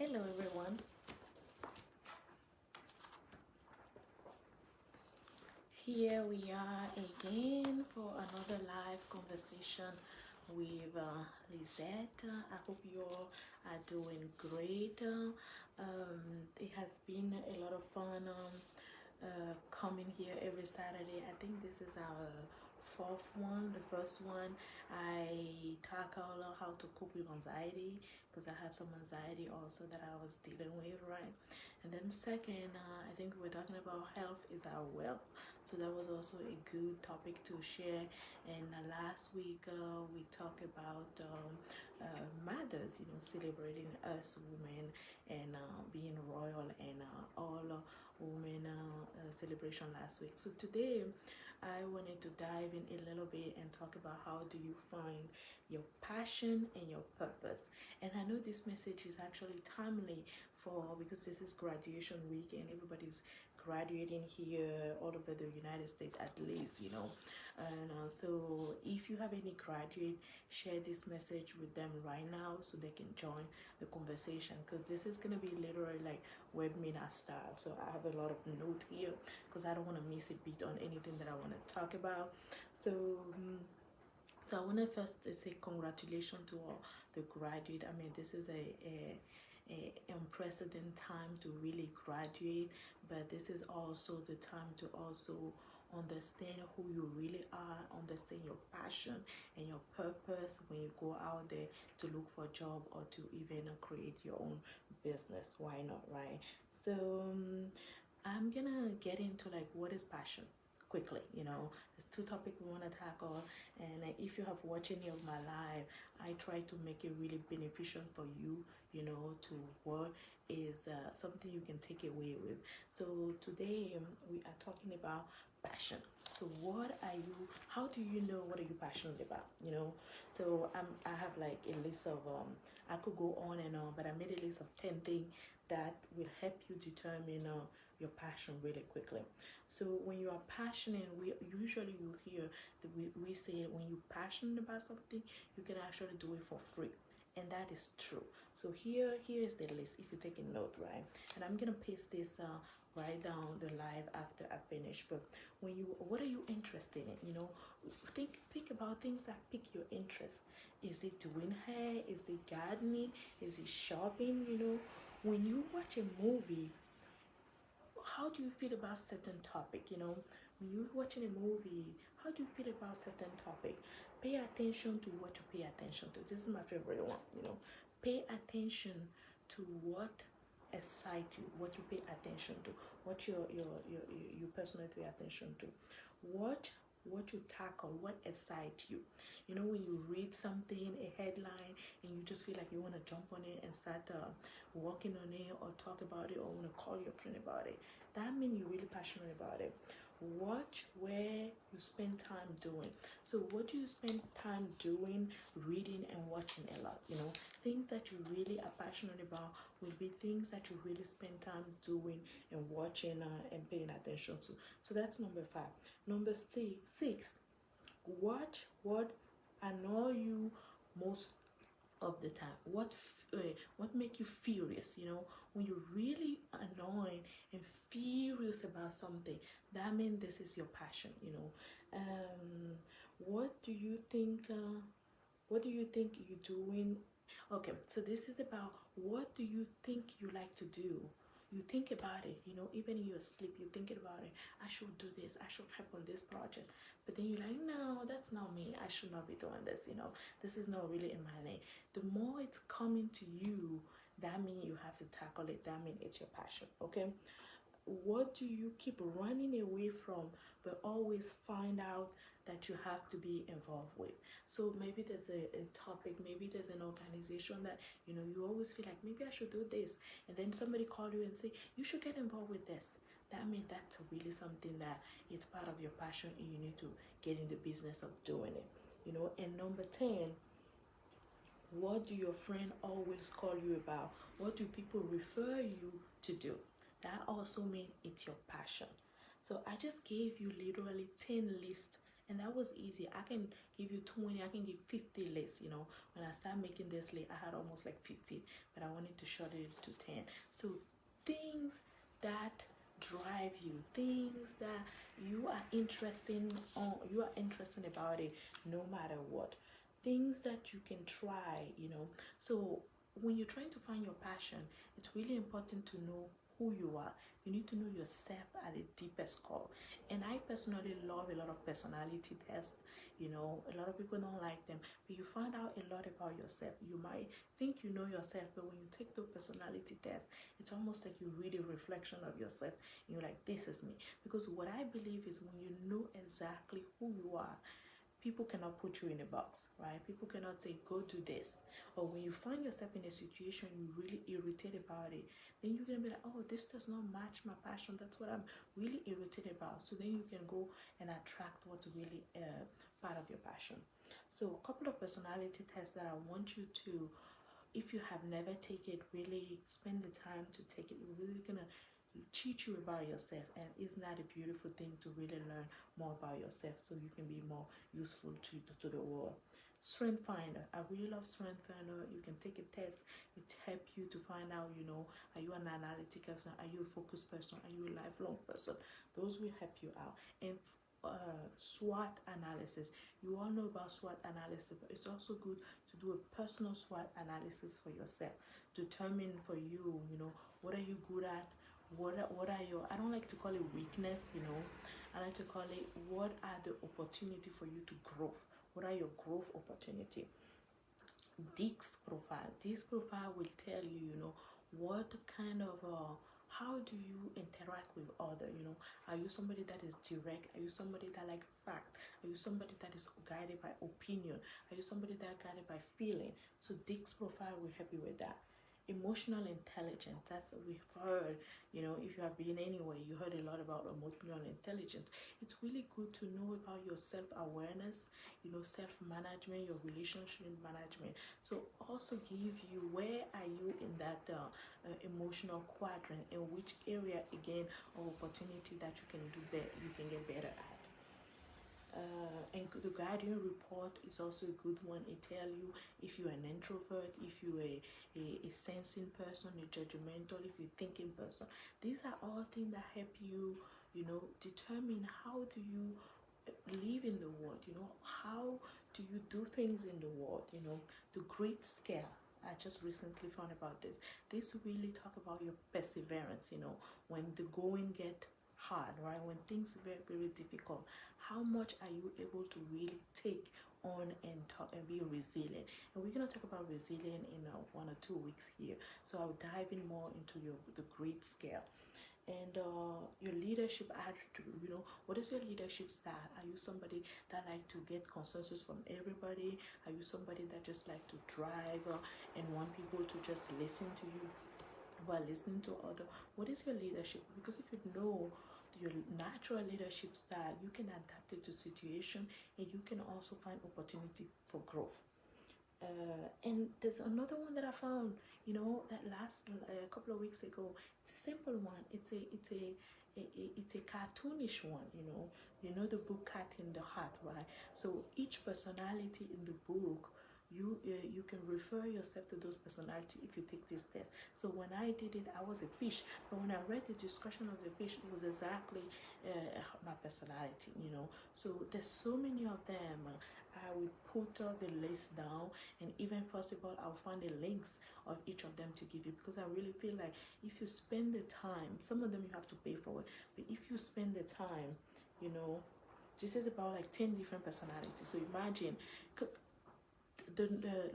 Hello everyone. Here we are again for another live conversation with Lisette. I hope you all are doing great. It has been a lot of fun coming here every Saturday. I think this is our fourth one. The first one, I tackle how to cope with anxiety because I had some anxiety also that I was dealing with, right? And then second, I think we're talking about health is our wealth. So that was also a good topic to share. And last week we talked about mothers, celebrating us women and being royal and all women celebration last week. So today I wanted to dive in a little bit and talk about how do you find your passion and your purpose. And I know this message is actually timely because this is graduation week and everybody's graduating here all over the United States at least, And so if you have any graduate, share this message with them right now so they can join the conversation because this is going to be literally like webinar style. So I have a lot of note here because I don't want to miss a beat on anything that I want to talk about. So I want to first say congratulations to all the graduate. I mean, this is a unprecedented time to really graduate, but this is also the time to also understand who you really are, understand your passion and your purpose when you go out there to look for a job or to even create your own business. Why not, right? So I'm gonna get into like what is passion quickly. There's two topics we want to tackle, and if you have watched any of my live, I try to make it really beneficial for you, to what is something you can take away with. So today we are talking about passion. So what are you, how do you know what are you passionate about? So I have like a list of I could go on and on, but I made a list of 10 things that will help you determine your passion really quickly. So when you are passionate, we usually you hear that we say when you're passionate about something, you can actually do it for free. And that is true. So here is the list if you take a note, right? And I'm gonna paste this right down the live after I finish. But what are you interested in? Think about things that pique your interest. Is it doing hair? Is it gardening? Is it shopping? When you watch a movie, how do you feel about certain topic? When you're watching a movie, how do you feel about certain topic? Pay attention to what you pay attention to. This is my favorite one. Pay attention to what excites you, what you pay attention to, what you personally pay attention to. What you tackle, what excites you. When you read something, a headline, and you just feel like you want to jump on it and start working on it or talk about it or want to call your friend about it, that means you're really passionate about it. Watch where you spend time doing. So what do you spend time doing? Reading and watching a lot. Things that you really are passionate about will be things that you really spend time doing and watching and paying attention to. So that's number 5. Number 6, watch what annoy you most of the time. What make you furious? When you're really annoyed and furious about something, that means this is your passion. What do you think? What do you think you're doing? Okay, so this is about what do you think you like to do. You think about it, even in your sleep, you're thinking about it. I should do this, I should help on this project. But then you're like, no, that's not me. I should not be doing this, This is not really in my lane. The more it's coming to you, that means you have to tackle it. That means it's your passion, okay? What do you keep running away from but always find out that you have to be involved with? So maybe there's a topic, maybe there's an organization that you always feel like maybe I should do this, and then somebody call you and say you should get involved with this. That means that's really something that it's part of your passion and you need to get in the business of doing it. And number 10, what do your friend always call you about? What do people refer you to do? That also means it's your passion. So I just gave you literally 10 lists And that was easy. I can give you 20, I can give 50 lists. When I started making this list, I had almost like 15, but I wanted to shorten it to 10. So things that drive you, things that you are interested about it, no matter what, things that you can try. So when you're trying to find your passion, it's really important to know who you are. You need to know yourself at the deepest core. And I personally love a lot of personality tests. A lot of people don't like them, but you find out a lot about yourself. You might think you know yourself, but when you take the personality test, it's almost like you read a reflection of yourself and you're like, this is me. Because what I believe is when you know exactly who you are, people cannot put you in a box, right? People cannot say, go do this. Or when you find yourself in a situation you're really irritated about it, then you're going to be like, oh, this does not match my passion. That's what I'm really irritated about. So then you can go and attract what's really part of your passion. So a couple of personality tests that I want you to, if you have never taken it, really spend the time to take it. You're really going to teach you about yourself, and isn't that a beautiful thing to really learn more about yourself so you can be more useful to the world. Strength finder, I really love strength finder. You can take a test. It help you to find out, are you an analytic person, are you a focused person, are you a lifelong person? Those will help you out. And SWOT analysis, you all know about SWOT analysis, but it's also good to do a personal SWOT analysis for yourself. Determine for you, what are you good at, what are your, I don't like to call it weakness, I like to call it, what are the opportunity for you to grow, what are your growth opportunity. Disc profile will tell you, what kind of how do you interact with other, are you somebody that is direct, are you somebody that like fact, are you somebody that is guided by opinion, are you somebody that guided by feeling? So disc profile will help you with that. Emotional intelligence, that's what we've heard. If you have been anywhere, you heard a lot about emotional intelligence. It's really good to know about your self-awareness, self-management, your relationship management. So also give you, where are you in that emotional quadrant, in which area again of opportunity that you can do better, you can get better at. And the Guardian report is also a good one. It tell you if you're an introvert, if you're a sensing person, a judgmental, if you're a thinking person. These are all things that help you, determine how do you live in the world, how do you do things in the world, the great scale. I just recently found about this. This really talk about your perseverance, when the going get hard, right? When things are very, very difficult, how much are you able to really take on and talk and be resilient? And we're gonna talk about resilient in 1 or 2 weeks here. So I'll dive in more into the great scale. And your leadership attitude, what is your leadership style? Are you somebody that like to get consensus from everybody? Are you somebody that just like to drive and want people to just listen to you while listening to other? What is your leadership? Because if you know your natural leadership style, you can adapt it to situation, and you can also find opportunity for growth. And there's another one that I found, that last a couple of weeks ago. It's a simple one. It's a cartoonish one. The book Cat in the Hat, right? So each personality in the book, you can refer yourself to those personality if you take this test. So when I did it, I was a fish, but when I read the description of the fish, it was exactly my personality. So there's so many of them. I will put the list down, and even possible I'll find the links of each of them to give you, because I really feel like if you spend the time, some of them you have to pay for it, but if you spend the time, this is about like 10 different personalities. So imagine, because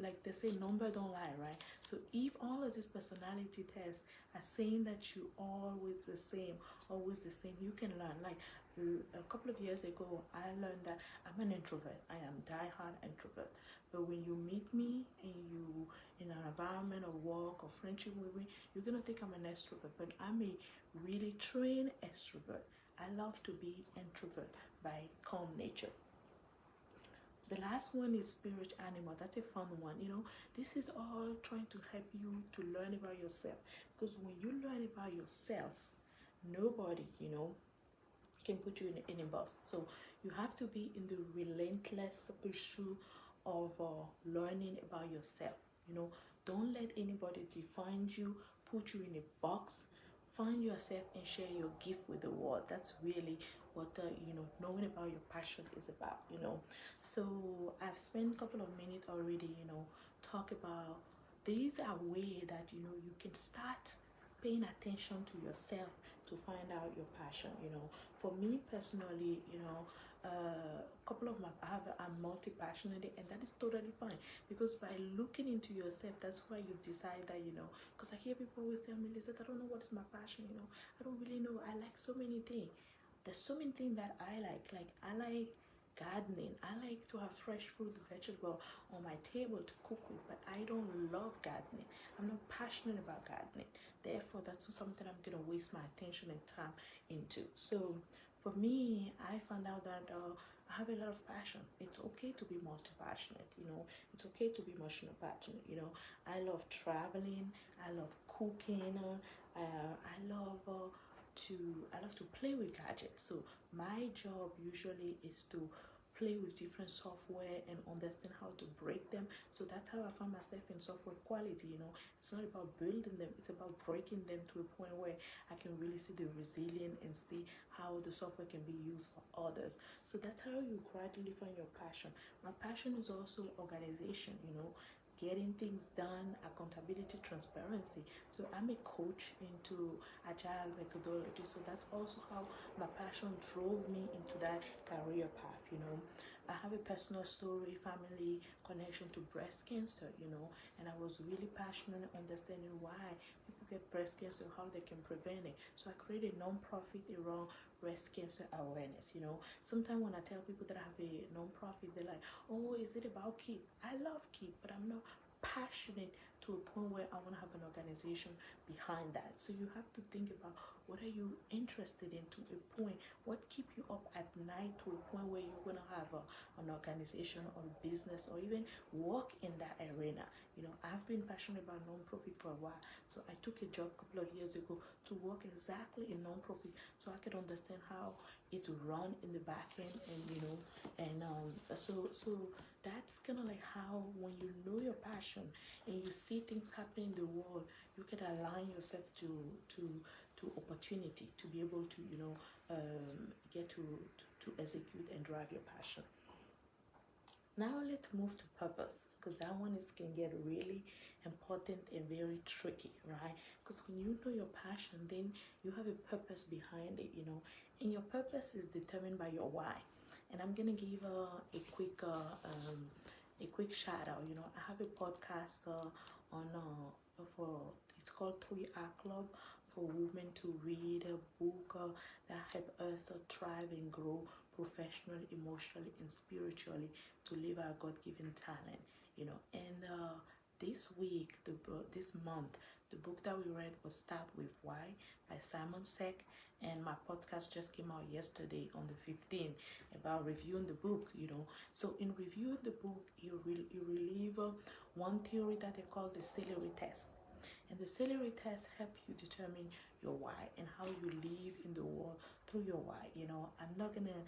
like they say, number don't lie, right? So if all of these personality tests are saying that you always the same, you can learn. Like a couple of years ago, I learned that I'm an introvert. I am die-hard introvert. But when you meet me and you in an environment of work or friendship with me, you're gonna think I'm an extrovert. But I'm a really trained extrovert. I love to be introvert by calm nature. The last one is spirit animal. That's a fun one. This is all trying to help you to learn about yourself. Because when you learn about yourself, nobody, can put you in a bus. So you have to be in the relentless pursuit of learning about yourself. You know, don't let anybody define you, put you in a box. Find yourself and share your gift with the world. That's really what knowing about your passion is about. So I've spent a couple of minutes already. Talk about these are ways that you can start paying attention to yourself to find out your passion. For me personally, a couple of I'm multi-passionate, and that is totally fine, because by looking into yourself, that's why you decide that, because I hear people always tell me, Lisa, I don't know what is my passion. I don't really know. I like so many things. There's so many things that I like I like gardening. I like to have fresh fruit, vegetable on my table to cook with, but I don't love gardening. I'm not passionate about gardening. Therefore, that's not something I'm gonna waste my attention and time into. So for me, I found out that I have a lot of passion. It's okay to be multi-passionate. It's okay to be passionate. I love traveling. I love cooking. I love to play with gadgets. So my job usually is to play with different software and understand how to break them. So that's how I find myself in software quality. It's not about building them, it's about breaking them to a point where I can really see the resilience and see how the software can be used for others. So that's how you gradually find your passion. My passion is also organization, getting things done, accountability, transparency. So I'm a coach into agile methodology. So that's also how my passion drove me into that career path. I have a personal story, family connection to breast cancer, and I was really passionate understanding why people get breast cancer, how they can prevent it. So I created a non-profit around breast cancer awareness. Sometimes when I tell people that I have a non-profit, they're like, oh, is it about kids? I love kids, but I'm not passionate to a point where I want to have an organization behind that. So you have to think about what are you interested in to a point, what keep you up at night to a point where you're going to have an organization or a business or even work in that arena. I've been passionate about non-profit for a while. So I took a job a couple of years ago to work exactly in non-profit so I could understand how it's run in the back end, and so that's kind of like how when you know your passion and you see things happening in the world, you can align yourself to opportunity to be able to get to execute and drive your passion. Now let's move to purpose, because that one can get really important and very tricky, right? Because when you know your passion, then you have a purpose behind it, and your purpose is determined by your why. And I'm gonna give a quick shout out. I have a podcast on for it's called 3R Club, for women to read a book that help us thrive and grow professionally, emotionally, and spiritually to live our God-given talent. And this month, the book that we read was Start With Why by Simon Sek, and my podcast just came out yesterday on the 15th about reviewing the book. So in reviewing the book, you relieve one theory that they call the celery test. And the celery test help you determine your why and how you live in the world through your why. I'm not gonna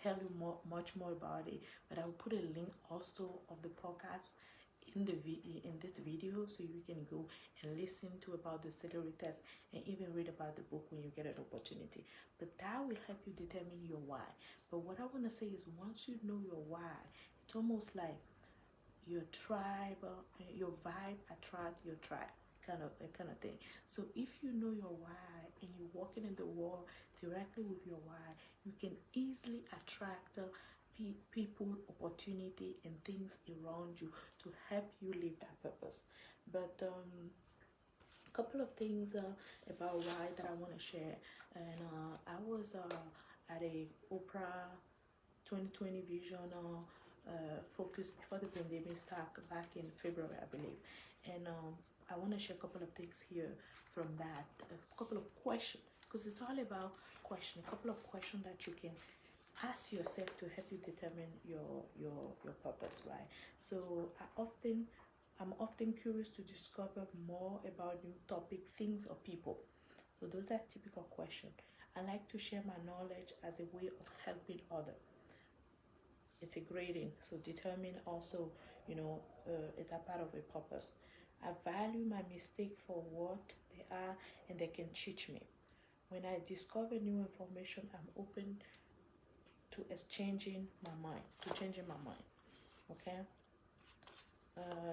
tell you much more about it, but I will put a link also of the podcast in this video, so you can go and listen to about the celery test and even read about the book when you get an opportunity. But that will help you determine your why. But what I want to say is, once you know your why, it's almost like your tribe, your vibe attract your tribe, kind of thing. So if you know your why and you're walking in the world directly with your why, you can easily attract people, opportunity, and things around you to help you live that purpose. But a couple of things about why that I want to share. And I was at a Oprah 2020 vision focus before the pandemic started back in February, I believe. And I want to share a couple of things here from that, a couple of questions, because it's all about question, a couple of questions that you can ask yourself to help you determine your purpose, right? So I'm often curious to discover more about new topic, things, or people. So those are typical questions. I like to share my knowledge as a way of helping others. It's a grading, so determine also, is a part of a purpose. I value my mistake for what they are, and they can teach me. When I discover new information, I'm open to exchanging my mind, to changing my mind. Okay.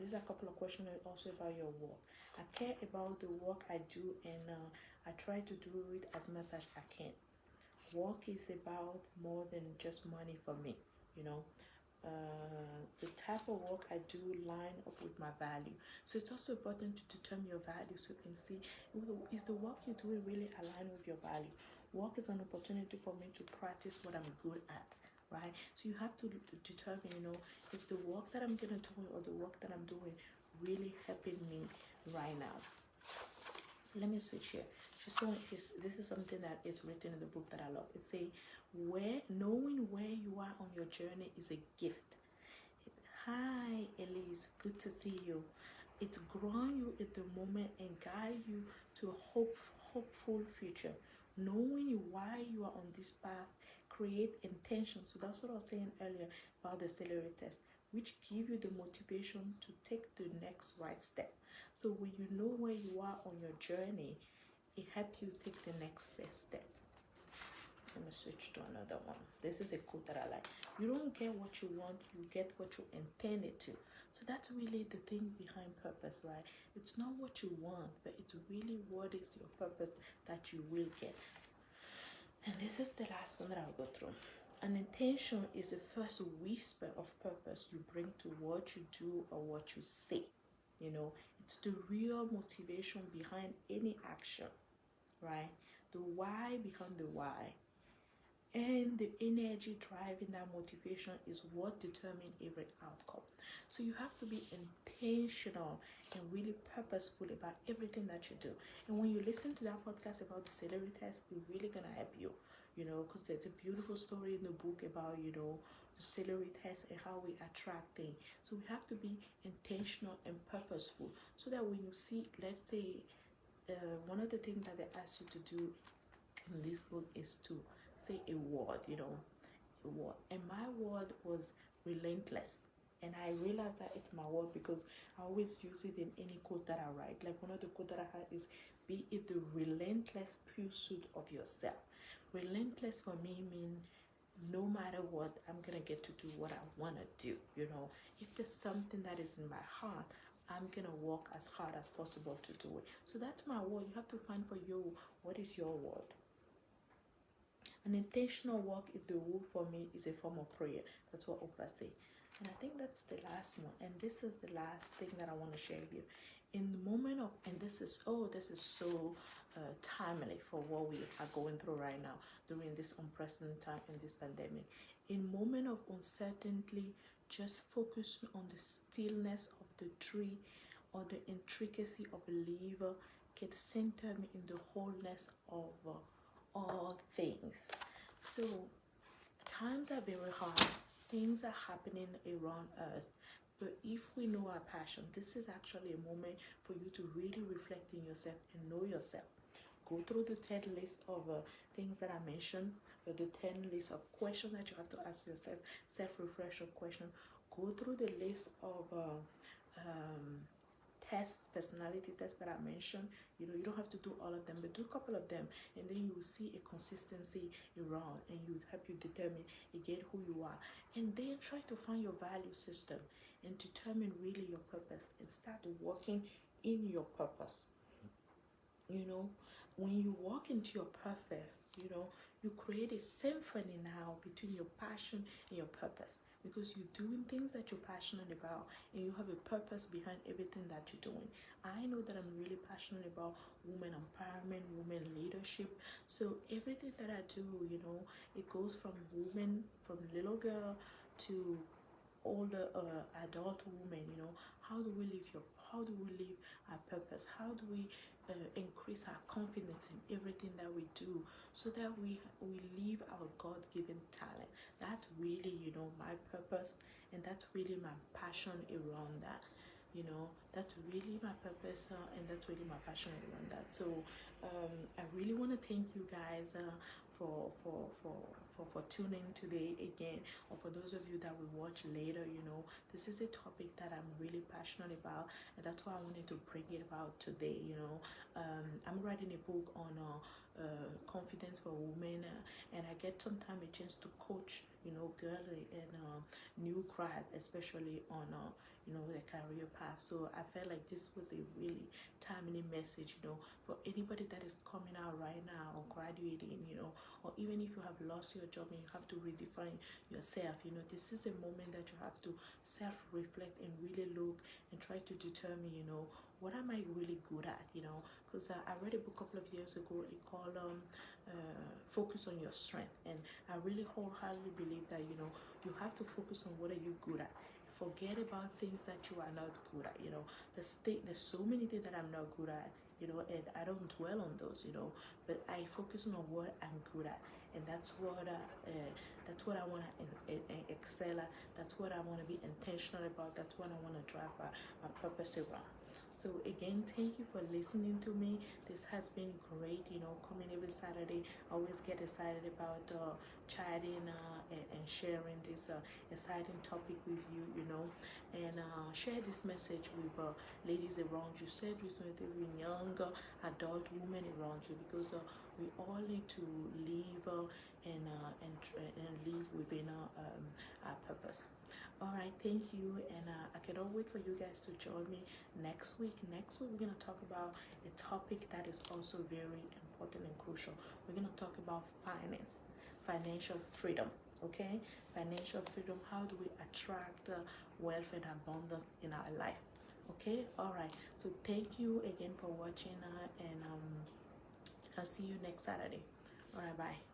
These are a couple of questions also about your work. I care about the work I do, and I try to do it as much as I can. Work is about more than just money for me, you know. The type of work I do line up with my value. So it's also important to determine your value so you can see, is the work you're doing really aligned with your value? Work is an opportunity for me to practice what I'm good at, right? So you have to determine, is the work that I'm gonna do or the work that I'm doing really helping me right now? So let me switch here. This is something that is written in the book that I love. It says, knowing where you are on your journey is a gift. Hi, Elise. Good to see you. It's ground you in the moment and guide you to a hopeful future. Knowing why you are on this path create intention. So that's what I was saying earlier about the celery test, which give you the motivation to take the next right step. So when you know where you are on your journey, it helps you take the next best step. Let me switch to another one. This is a quote that I like. You don't get what you want, you get what you intended to. So that's really the thing behind purpose, right? It's not what you want, but it's really what is your purpose that you will get. And this is the last one that I'll go through. An intention is the first whisper of purpose you bring to what you do or what you say. It's the real motivation behind any action, right? The why behind the why. And the energy driving that motivation is what determines every outcome. So you have to be intentional and really purposeful about everything that you do. And when you listen to that podcast about the celery test, it's really gonna help you, because there's a beautiful story in the book about, the celery test and how we attract things. So we have to be intentional and purposeful so that when you see, let's say, one of the things that they ask you to do in this book is to say a word, a word. And my word was relentless. And I realized that it's my word because I always use it in any quote that I write. Like one of the quotes that I had is, be it the relentless pursuit of yourself. Relentless for me means no matter what, I'm going to get to do what I want to do. If there's something that is in my heart, I'm going to work as hard as possible to do it. So that's my word. You have to find for you, what is your word? An intentional walk in the wood for me is a form of prayer. That's what Oprah said. And I think that's the last one. And this is the last thing that I want to share with you. In the moment of, and this is so timely for what we are going through right now during this unprecedented time in this pandemic. In moment of uncertainty, just focusing on the stillness of the tree or the intricacy of a lever can center me in the wholeness of all things. So times are very hard, things are happening around us, but if we know our passion, this is actually a moment for you to really reflect in yourself and know yourself. Go through the 10 list of things that I mentioned, the 10 list of questions that you have to ask yourself, self-reflection question. Go through the list of personality tests that I mentioned. You don't have to do all of them, but do a couple of them, and then you will see a consistency around, and you help you determine again who you are. And then try to find your value system and determine really your purpose and start working in your purpose. When you walk into your purpose, you create a symphony now between your passion and your purpose, because you're doing things that you're passionate about and you have a purpose behind everything that you're doing. I know that I'm really passionate about women empowerment, women leadership. So everything that I do, it goes from women, from little girl to older adult women. How do we live our purpose? How do we increase our confidence in everything that we do, so that we live our God-given talent? That's really my purpose, and that's really my passion around that. That's really my purpose, and that's really my passion around that. So I really want to thank you guys for for for for tuning today again, or for those of you that will watch later. This is a topic that I'm really passionate about, and that's why I wanted to bring it about today. I'm writing a book on confidence for women, and I get sometimes a chance to coach girls and new grad, especially on the career path. So I felt like this was a really timely message, for anybody that is coming out right now or graduating, or even if you have lost your job and you have to redefine yourself. This is a moment that you have to self-reflect and really look and try to determine, what am I really good at, because I read a book a couple of years ago. It called Focus on Your Strength, and I really wholeheartedly believe that you have to focus on what are you good at. Forget about things that you are not good at. There's so many things that I'm not good at, and I don't dwell on those, but I focus on what I'm good at, and that's what I want to excel at. That's what I want to be intentional about. That's what I want to drive my purpose around. So again, thank you for listening to me. This has been great, coming every Saturday. I always get excited about chatting and sharing this exciting topic with you, and share this message with ladies around you. Share this with young adult women around you, because we all need to live and live within our purpose. All right, thank you, and I cannot wait for you guys to join me next week. Next week, we're going to talk about a topic that is also very important and crucial. We're going to talk about financial freedom, okay? Financial freedom. How do we attract wealth and abundance in our life? Okay, all right. So thank you again for watching, and I'll see you next Saturday. All right, bye.